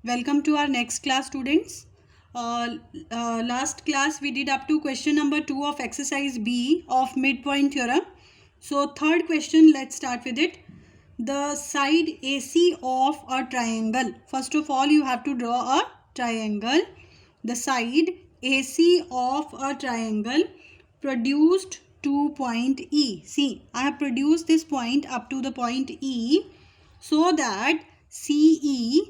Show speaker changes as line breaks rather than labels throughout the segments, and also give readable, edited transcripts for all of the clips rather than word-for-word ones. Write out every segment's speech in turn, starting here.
Welcome to our next class, students. Last class we did up to question number 2 of exercise B of midpoint theorem. So third question, let's start with it. The side AC of a triangle. First of all, you have to draw a triangle. The side AC of a triangle produced 2 point E. See, I have produced this point up to the point E so that CE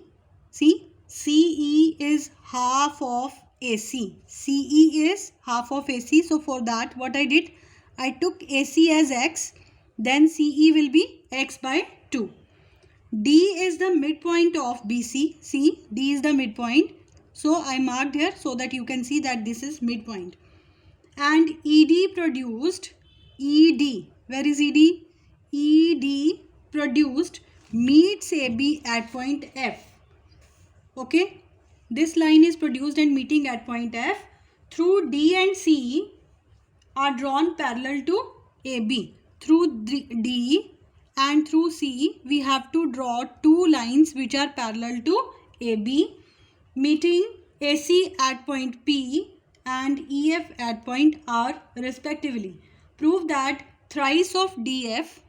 is half of AC. CE is half of AC. So for that, what I did, I took AC as X, then CE will be X by 2. D is the midpoint of BC. See, D is the midpoint. So I marked here so that you can see that this is midpoint. And ED produced ED. Where is ED? ED produced meets AB at point F. Okay, this line is produced and meeting at point F. Through D and C are drawn parallel to AB. Through D and through C we have to draw two lines which are parallel to AB, meeting AC at point P and EF at point R respectively. Prove that thrice of DF,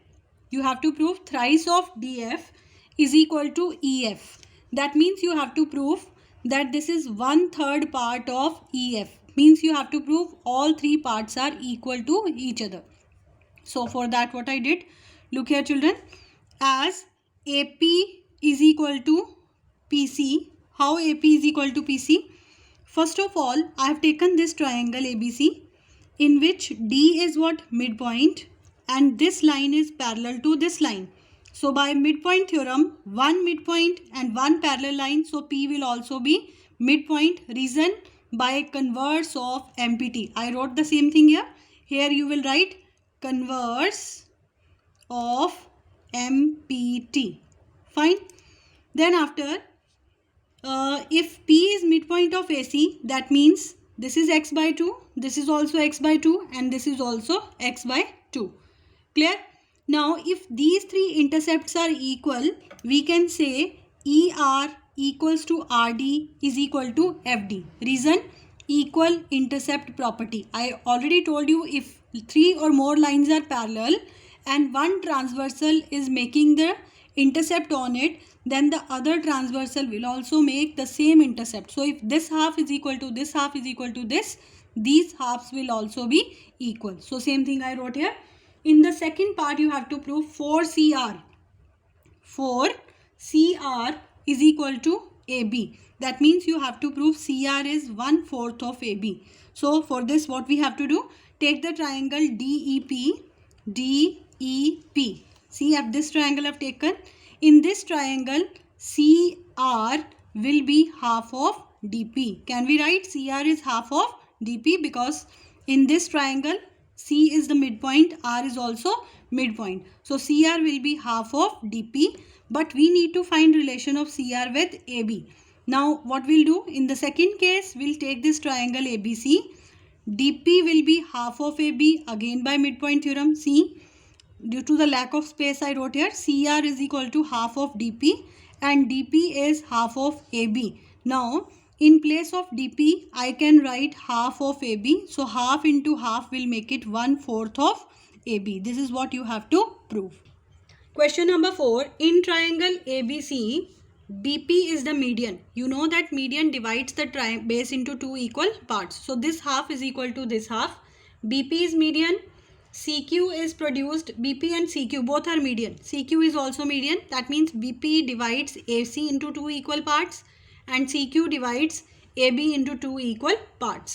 you have to prove thrice of DF is equal to EF. That means you have to prove that this is 1/3 part of EF. Means you have to prove all three parts are equal to each other. So for that, what I did, look here children, as AP is equal to PC. How AP is equal to PC? First of all, I have taken this triangle ABC in which D is what? Midpoint, and this line is parallel to this line. So by midpoint theorem, one midpoint and one parallel line, so P will also be midpoint. Reason, by converse of MPT. I wrote the same thing here. Here you will write converse of MPT. Fine. Then after, if P is midpoint of AC, that means this is X by 2, this is also X by 2, and this is also X by 2. Clear? Now, if these three intercepts are equal, we can say ER equals to RD is equal to FD. Reason, equal intercept property. I already told you, if three or more lines are parallel and one transversal is making the intercept on it, then the other transversal will also make the same intercept. So if this half is equal to this half is equal to this, these halves will also be equal. So same thing I wrote here. In the second part, you have to prove 4CR. 4CR is equal to AB. That means you have to prove CR is 1/4 of AB. So for this, what we have to do, take the triangle DEP. DEP. See, if this triangle I have taken, in this triangle CR will be half of DP. Can we write CR is half of DP? Because in this triangle C is the midpoint, R is also midpoint. So CR will be half of DP, but we need to find relation of CR with AB. Now what we'll do, in the second case, we'll take this triangle ABC. DP will be half of AB, again by midpoint theorem. See, due to the lack of space, I wrote here CR is equal to half of DP and DP is half of AB. Now in place of DP, I can write half of AB. So half into half will make it 1/4 of AB. This is what you have to prove. Question number 4. In triangle ABC, BP is the median. You know that median divides the base into two equal parts. So this half is equal to this half. BP is median. CQ is produced. BP and CQ both are median. CQ is also median. That means BP divides AC into two equal parts and CQ divides AB into two equal parts.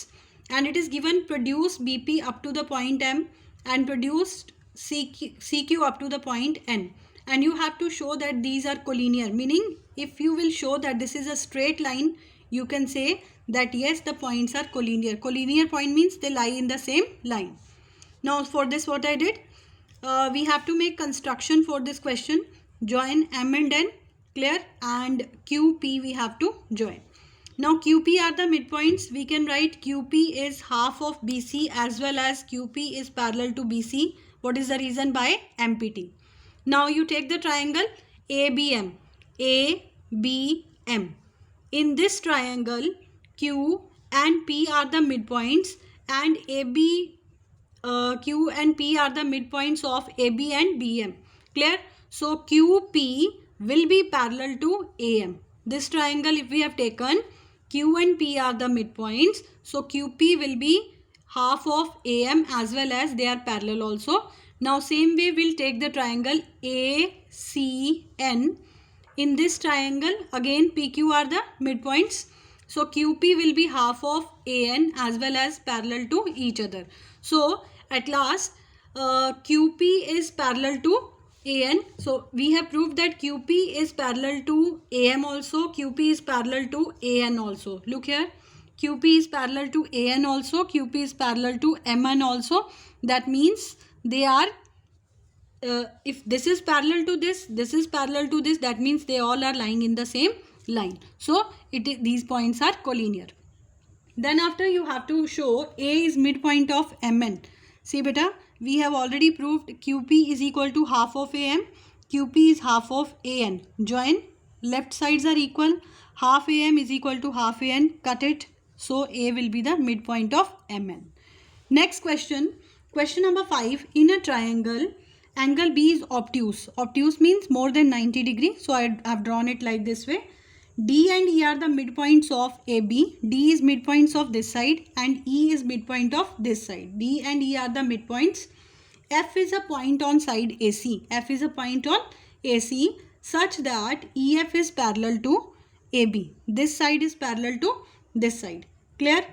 And it is given, produce BP up to the point M and produced CQ up to the point N. And you have to show that these are collinear. Meaning, if you will show that this is a straight line, you can say that yes, the points are collinear. Collinear point means they lie in the same line. Now for this, what I did, we have to make construction for this question. Join M and N. Clear? And QP we have to join. Now QP are the midpoints. We can write QP is half of BC as well as QP is parallel to BC. What is the reason? By MPT. Now you take the triangle ABM. ABM. in this triangle, Q and P are the midpoints, and AB, Q and P are the midpoints of AB and BM. Clear? So QP will be parallel to AM. This triangle, if we have taken, Q and P are the midpoints, so QP will be half of AM as well as they are parallel also. Now same way we'll take the triangle ACN. In this triangle, again PQ are the midpoints, so QP will be half of AN as well as parallel to each other. So at last QP is parallel to AN. So we have proved that QP is parallel to AM also, QP is parallel to AN also. Look here, QP is parallel to AN also, QP is parallel to MN also. That means they are, if this is parallel to this is parallel to this, that means they all are lying in the same line. So these points are collinear. Then after you have to show A is midpoint of MN. See beta, we have already proved QP is equal to half of AM, QP is half of AN. Join, left sides are equal, half AM is equal to half AN, cut it. So A will be the midpoint of MN. Next question, question number 5. In a triangle, angle B is obtuse. Obtuse means more than 90 degrees. So I have drawn it like this way. D and E are the midpoints of AB. D is midpoints of this side and E is midpoint of this side. D and E are the midpoints. F is a point on side AC. F is a point on AC such that EF is parallel to AB. This side is parallel to this side. Clear?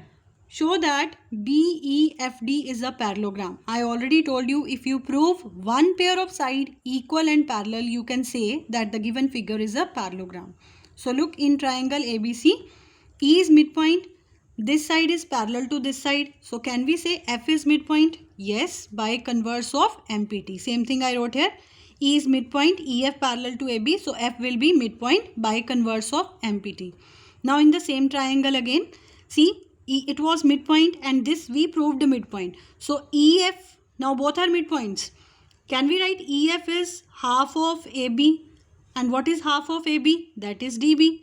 Show that BEFD is a parallelogram. I already told you, if you prove one pair of side equal and parallel, you can say that the given figure is a parallelogram. So look, in triangle ABC, E is midpoint. This side is parallel to this side. So can we say F is midpoint? Yes, by converse of MPT. Same thing I wrote here. E is midpoint, EF parallel to AB. So F will be midpoint by converse of MPT. Now in the same triangle again, see, it was midpoint and this we proved the midpoint. So EF, now both are midpoints. Can we write EF is half of AB? And what is half of AB? That is DB.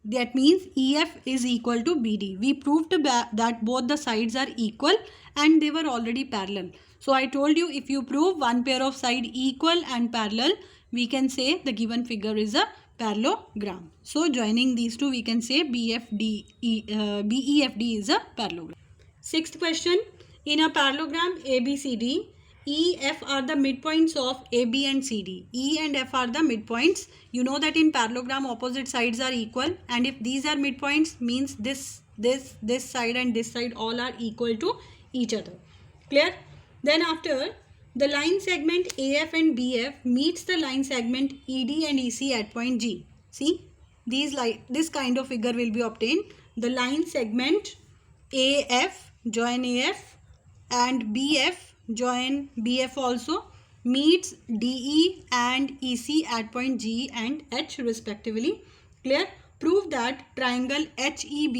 That means EF is equal to BD. We proved that both the sides are equal and they were already parallel. So I told you, if you prove one pair of side equal and parallel, we can say the given figure is a parallelogram. So joining these two, we can say BEFD is a parallelogram. Sixth question, in a parallelogram ABCD, E, F are the midpoints of AB and CD. E and F are the midpoints. You know that in parallelogram opposite sides are equal, and if these are midpoints, means this side and this side all are equal to each other. Clear? Then after, the line segment AF and BF meets the line segment ED and EC at point G. See, this kind of figure will be obtained. The line segment AF join AF and BF join BF also meets DE and EC at point G and H respectively. Clear? Prove that triangle HEB,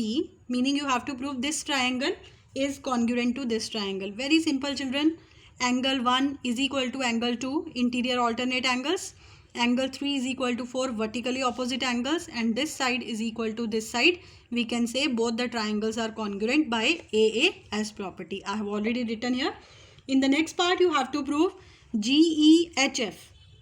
meaning you have to prove this triangle is congruent to this triangle. Very simple, children. Angle 1 is equal to angle 2, interior alternate angles. Angle 3 is equal to 4 vertically opposite angles, and this side is equal to this side. We can say both the triangles are congruent by AAS property. I have already written here. In the next part, you have to prove GEHF,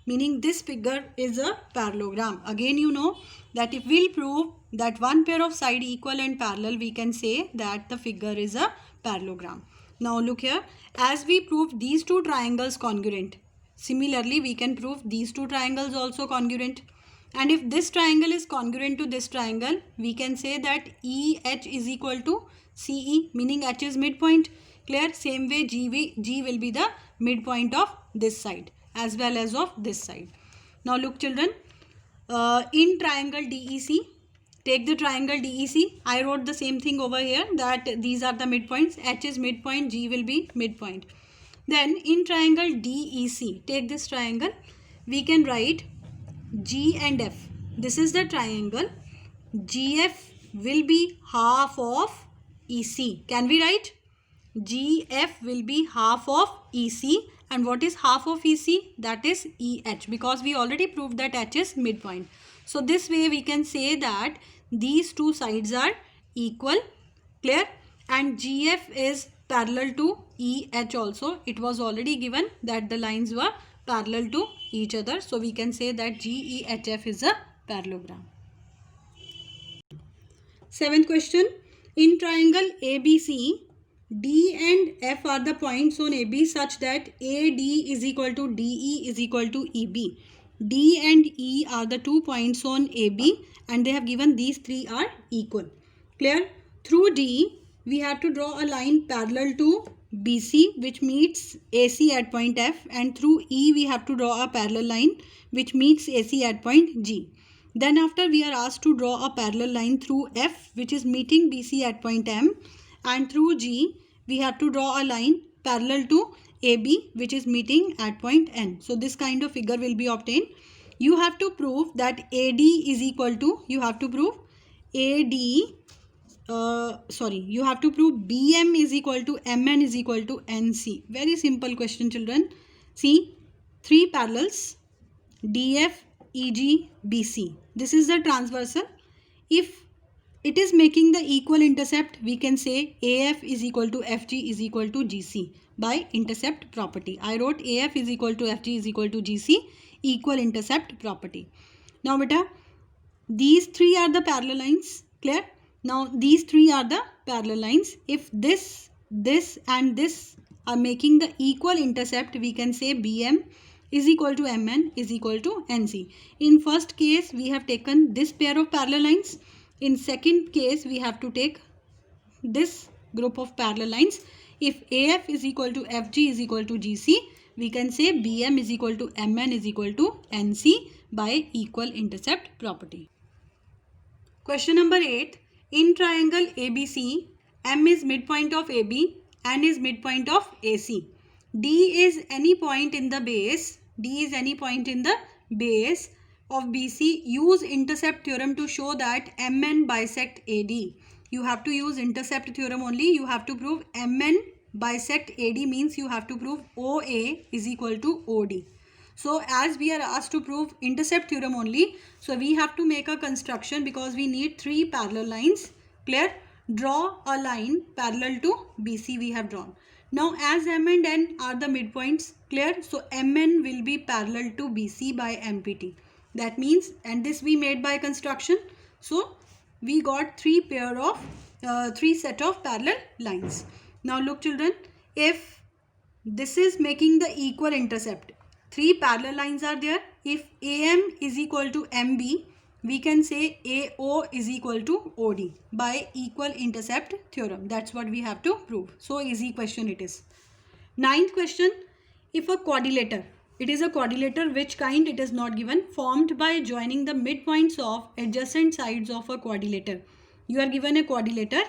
meaning this figure is a parallelogram. Again, you know that if we'll prove that one pair of side equal and parallel, we can say that the figure is a parallelogram. Now look here, as we proved these two triangles congruent, similarly we can prove these two triangles also congruent. And if this triangle is congruent to this triangle, we can say that EH is equal to CE, meaning H is midpoint. Clear? Same way G will be the midpoint of this side as well as of this side. Now look, children, in triangle DEC, take the triangle DEC. I wrote the same thing over here, that these are the midpoints. H is midpoint, G will be midpoint. Then in triangle DEC, take this triangle. We can write G and F. This is the triangle. GF will be half of EC. Can we write? GF will be half of EC. And what is half of EC? That is EH, because we already proved that H is midpoint. So this way we can say that these two sides are equal. Clear? And GF is parallel to EH also. It was already given that the lines were parallel to each other. So we can say that GEHF is a parallelogram. Seventh question. In triangle ABC, D and F are the points on AB such that AD is equal to DE is equal to EB. D and E are the 2 points on AB and they have given these three are equal. Clear? Through D, we have to draw a line parallel to BC which meets AC at point F, and through E we have to draw a parallel line which meets AC at point G. Then after we are asked to draw a parallel line through F which is meeting BC at point M, and through G we have to draw a line parallel to AB which is meeting at point N. So this kind of figure will be obtained. You have to prove that AD is equal to, you have to prove BM is equal to MN is equal to NC. Very simple question, children. See, three parallels DF, EG, BC. This is the transversal. If it is making the equal intercept, we can say AF is equal to FG is equal to GC by intercept property. I wrote AF is equal to FG is equal to GC, equal intercept property. Now beta, these three are the parallel lines. Clear? Now these three are the parallel lines. If this and this are making the equal intercept, we can say BM is equal to MN is equal to NC. In first case, we have taken this pair of parallel lines. In second case, we have to take this group of parallel lines. If AF is equal to FG is equal to GC, we can say BM is equal to MN is equal to NC by equal intercept property. Question number 8. In triangle ABC, M is midpoint of AB, N is midpoint of AC. D is any point in the base. D is any point in the base of BC. Use intercept theorem to show that MN bisect AD. You have to use intercept theorem only. You have to prove MN bisect AD means you have to prove OA is equal to OD. So as we are asked to prove intercept theorem only, so we have to make a construction because we need three parallel lines. Clear? Draw a line parallel to BC we have drawn. Now as M and N are the midpoints, clear? So MN will be parallel to BC by MPT. That means, and this we made by construction. So we got three set of parallel lines. Now look children, if this is making the equal intercept, three parallel lines are there. If AM is equal to MB, we can say AO is equal to OD by equal intercept theorem. That's what we have to prove. So easy question it is. Ninth question, if a quadrilateral, it is a quadrilateral, which kind it is not given, formed by joining the midpoints of adjacent sides of a quadrilateral. You are given a quadrilateral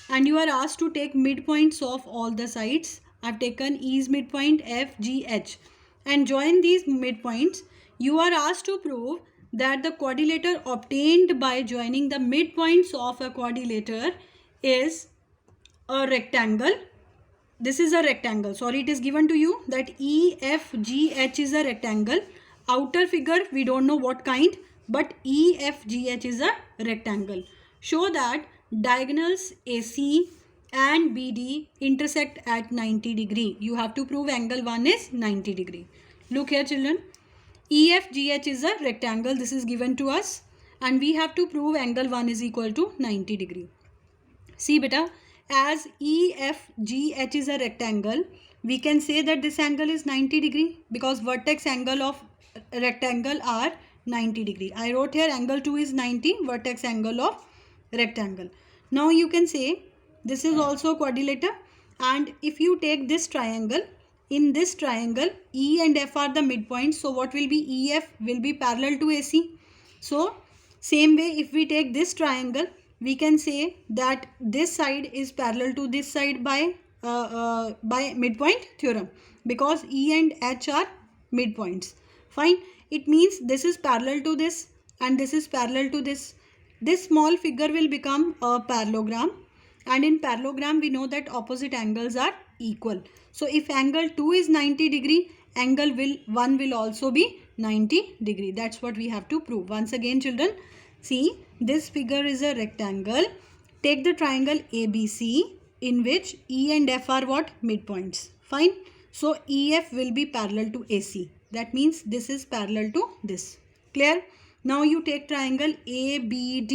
and you are asked to take midpoints of all the sides. I have taken E's midpoint, F, G, H, and join these midpoints. You are asked to prove that the quadrilateral obtained by joining the midpoints of a quadrilateral is a rectangle. This is a rectangle. Sorry, it is given to you that EFGH is a rectangle. Outer figure we don't know what kind, but EFGH is a rectangle. Show that diagonals AC and BD intersect at 90 degree. You have to prove angle 1 is 90 degree. Look here children. EFGH is a rectangle. This is given to us and we have to prove angle 1 is equal to 90 degree. See beta, as EFGH is a rectangle, we can say that this angle is 90 degree because vertex angle of rectangle are 90 degree. I wrote here angle 2 is 90, vertex angle of rectangle. Now you can say this is also a quadrilateral, and if you take this triangle, in this triangle E and F are the midpoints. So what will be EF will be parallel to AC. So same way if we take this triangle, we can say that this side is parallel to this side by midpoint theorem because E and H are midpoints. Fine. It means this is parallel to this and this is parallel to this. This small figure will become a parallelogram, and in parallelogram we know that opposite angles are equal. So if angle 2 is 90 degree, angle 1 will also be 90 degree. That's what we have to prove. Once again children, See, this figure is a rectangle. Take the triangle ABC in which E and F are what? Midpoints. Fine. So EF will be parallel to AC. That means this is parallel to this. Clear? Now you take triangle ABD.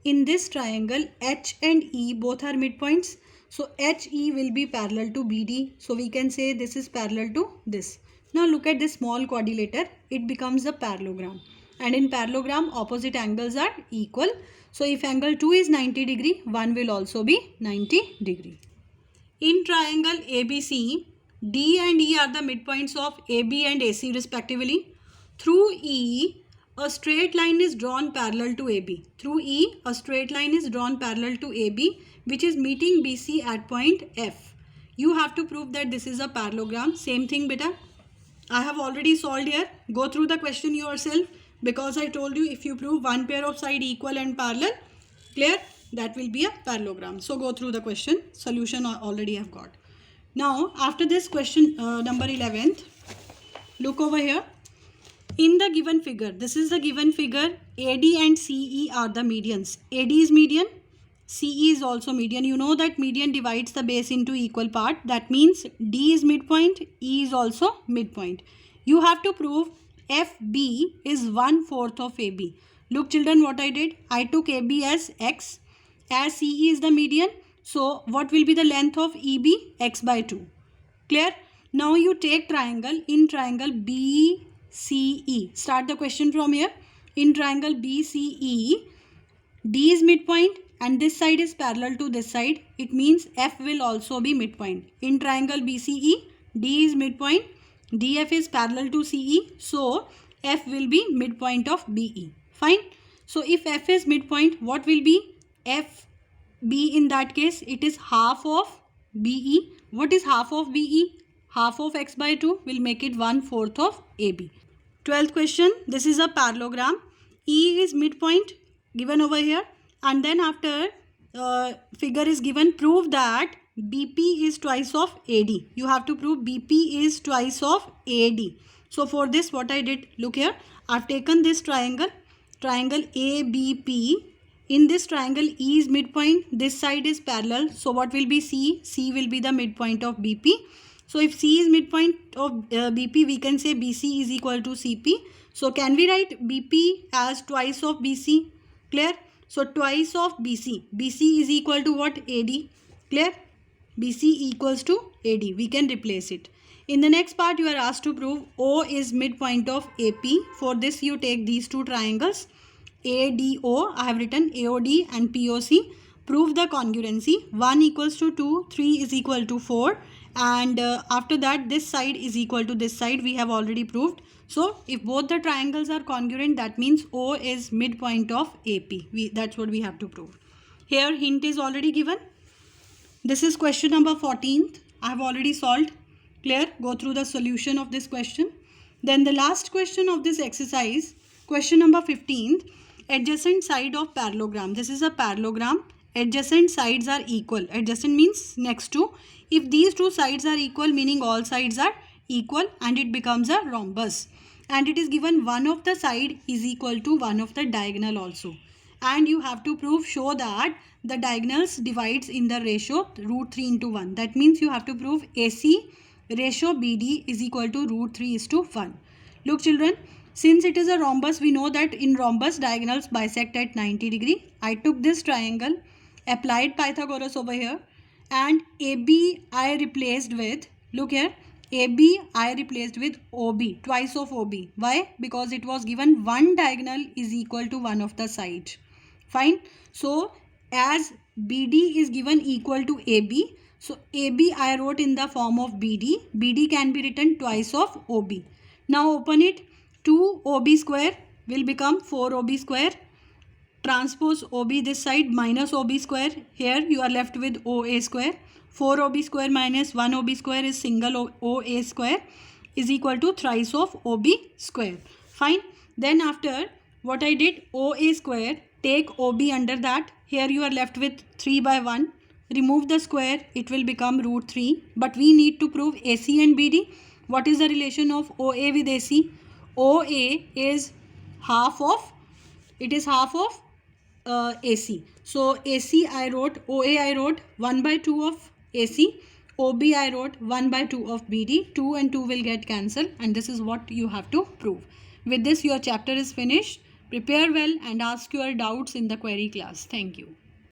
In this triangle, H and E both are midpoints. So HE will be parallel to BD. So we can say this is parallel to this. Now look at this small quadrilateral. It becomes a parallelogram. And in parallelogram, opposite angles are equal. So if angle 2 is 90 degree, 1 will also be 90 degree. In triangle ABC, D and E are the midpoints of AB and AC respectively. Through E, a straight line is drawn parallel to AB. Through E, a straight line is drawn parallel to AB, which is meeting BC at point F. You have to prove that this is a parallelogram. Same thing, beta. I have already solved here. Go through the question yourself, because I told you if you prove one pair of side equal and parallel, clear, that will be a parallelogram. So go through the question. Solution already have got. Now after this question number 11th, look over here. In the given figure, this is the given figure, AD and CE are the medians. AD is median, CE is also median. You know that median divides the base into equal part. That means D is midpoint, E is also midpoint. You have to prove FB is 1/4 of AB. Look children, what I did, I took AB as X, as CE is the median. So what will be the length of EB? X by 2. Clear? Now you take triangle. In triangle BCE, start the question from here. In triangle BCE, D is midpoint and this side is parallel to this side. It means F will also be midpoint. In triangle BCE, D is midpoint, DF is parallel to CE. So F will be midpoint of BE. Fine. So if F is midpoint, what will be FB in that case? It is half of BE. What is half of BE? Half of X by 2 will make it 1/4 of AB. 12th question. This is a parallelogram. E is midpoint given over here, and then after figure is given, prove that BP is twice of AD. You have to prove BP is twice of AD. So for this, what I did, look here, I've taken this triangle ABP. In this triangle, E is midpoint, this side is parallel. So what will be C? C will be the midpoint of BP. So if C is midpoint of BP, we can say BC is equal to CP. So can we write BP as twice of BC? Clear? So twice of BC. BC is equal to what? AD. Clear? BC equals to AD. We can replace it. In the next part, you are asked to prove O is midpoint of AP. For this, you take these two triangles. ADO, I have written AOD and POC. Prove the congruency. 1 equals to 2, 3 is equal to 4. And after that, this side is equal to this side. We have already proved. So if both the triangles are congruent, that means O is midpoint of AP. That's what we have to prove. Here hint is already given. This is question number 14th. I have already solved. Clear? Go through the solution of this question. Then the last question of this exercise, question number 15th, adjacent side of parallelogram. This is a parallelogram. Adjacent sides are equal. Adjacent means next to. If these two sides are equal, meaning all sides are equal, and it becomes a rhombus. And it is given one of the side is equal to one of the diagonal also. And you have to prove, show that the diagonals divides in the ratio √3/1. That means you have to prove AC ratio BD is equal to √3:1. Look children, since it is a rhombus, we know that in rhombus diagonals bisect at 90 degree. I took this triangle, applied Pythagoras over here, and AB I replaced with, look here, AB I replaced with OB, twice of OB. Why? Because it was given one diagonal is equal to one of the sides. Fine. So as BD is given equal to AB, so AB I wrote in the form of BD. BD can be written twice of OB. Now open it. 2OB square will become 4OB square. Transpose OB this side minus OB square. Here you are left with OA square. 4OB square minus 1OB square is single OA square is equal to thrice of OB square. Fine. Then after what I did, OA square, take OB under that. Here you are left with 3/1. Remove the square, it will become √3. But we need to prove AC and BD. What is the relation of OA with AC? OA is half of it is half of AC. So AC I wrote, OA I wrote 1 by 2 of AC, OB I wrote 1 by 2 of BD. 2 and 2 will get cancelled, and this is what you have to prove. With this, your chapter is finished. Prepare well and ask your doubts in the query class. Thank you.